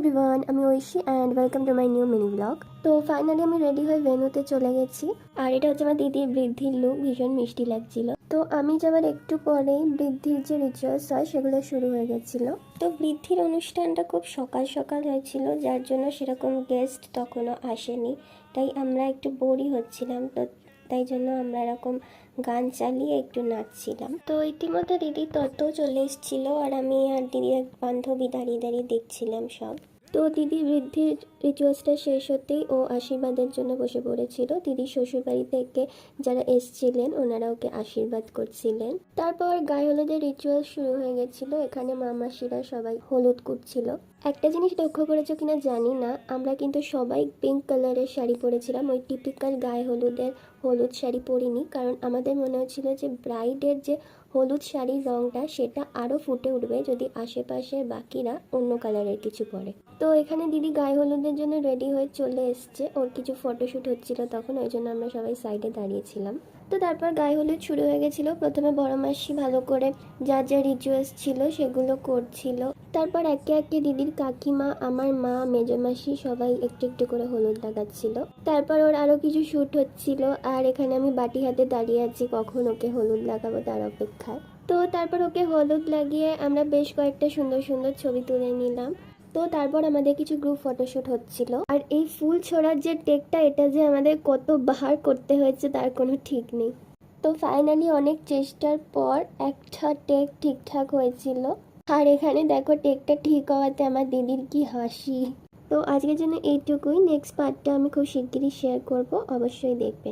Everyone, আমি Aishi and welcome to my new mini blog. তো finally আমি রেডি হয়ে ভেন্যুতে চলে গেছি। আর এটা হচ্ছে আমার দিদির বৃদ্ধির লুক, ভীষণ মিষ্টি লাগছিল। তো আমি যাওয়ার একটু পরেই বৃদ্ধির যে রিচুয়ালস হয় সেগুলো শুরু হয়ে গেছিলো। তো বৃদ্ধির অনুষ্ঠানটা খুব সকাল সকাল হয়েছিল, যার জন্য সেরকম গেস্ট তখনও আসেনি। তাই আমরা একটু বোরই হচ্ছিলাম, তো তাই জন্য আমরা এরকম গান চালিয়ে একটু নাচছিলাম। তো ইতিমধ্যে দিদি তত্ত্বও চলে এসেছিলো, আর আমি আর দিদির এক বান্ধবী দাঁড়িয়ে দাঁড়িয়ে দেখছিলাম সব। তো দিদি বৃদ্ধির রিচুয়ালসটা শেষ হতেই ও আশীর্বাদের জন্য বসে পড়েছিল। দিদির শ্বশুরবাড়ি থেকে যারা এসছিলেন ওনারা ওকে আশীর্বাদ করছিলেন। তারপর গায়ে হলুদের রিচুয়াল শুরু হয়ে গেছিলো। এখানে মামাসিরা সবাই হলুদ কুটছিল। একটা জিনিস লক্ষ্য করেছো কিনা জানি না, আমরা কিন্তু সবাই পিঙ্ক কালারের শাড়ি পরেছিলাম। ওই টিপিক্যাল গায়ে হলুদের হলুদ শাড়ি পরিনি, কারণ আমাদের মনে হচ্ছিল যে ব্রাইডের যে হলুদ শাড়ির রঙটা সেটা আরও ফুটে উঠবে যদি আশেপাশের বাকিরা অন্য কালারের কিছু পরে। তো এখানে দিদি গায়ে হলুদের জন্য রেডি হয়ে চলে এসছে, ওর কিছু ফটোশ্যুট হচ্ছিল তখন, ওই জন্য আমরা সবাই সাইডে দাঁড়িয়েছিলাম। তো তারপর গায়ে হলুদ শুরু হয়ে গেছিলো। প্রথমে বড় মাসি ভালো করে যা যা রিচুয়ালস ছিল সেগুলো করছিল। তারপর একে একে দিদির কাকিমা, আমার মা, মেজো মাসি সবাই একটু একটু করে হলুদ লাগাচ্ছিল। তারপর ওর আরও কিছু শ্যুট হচ্ছিল, আর এখানে আমি বাটি হাতে দাঁড়িয়ে আছি কখন ওকে হলুদ লাগাবো তার অপেক্ষায়। তো তারপর ওকে হলুদ লাগিয়ে আমরা বেশ কয়েকটা সুন্দর সুন্দর ছবি তুলে নিলাম। তো তারপর আমাদের কিছু গ্রুপ ফটোশ্যুট হচ্ছিল। আর এই ফুল ছোড়ার যে টেকটা, এটা যে আমাদের কত বার করতে হয়েছে তার কোনো ঠিক নেই। তো ফাইনালি অনেক চেষ্টার পর একটা টেক ঠিকঠাক হয়েছিল। আর এখানে দেখো টেকটা ঠিক হওয়াতে আমার দিদির কি হাসি। তো আজকের জন্য এইটুকুই। নেক্সট পার্টটা আমি খুব শিগগিরই শেয়ার করব, অবশ্যই দেখবে।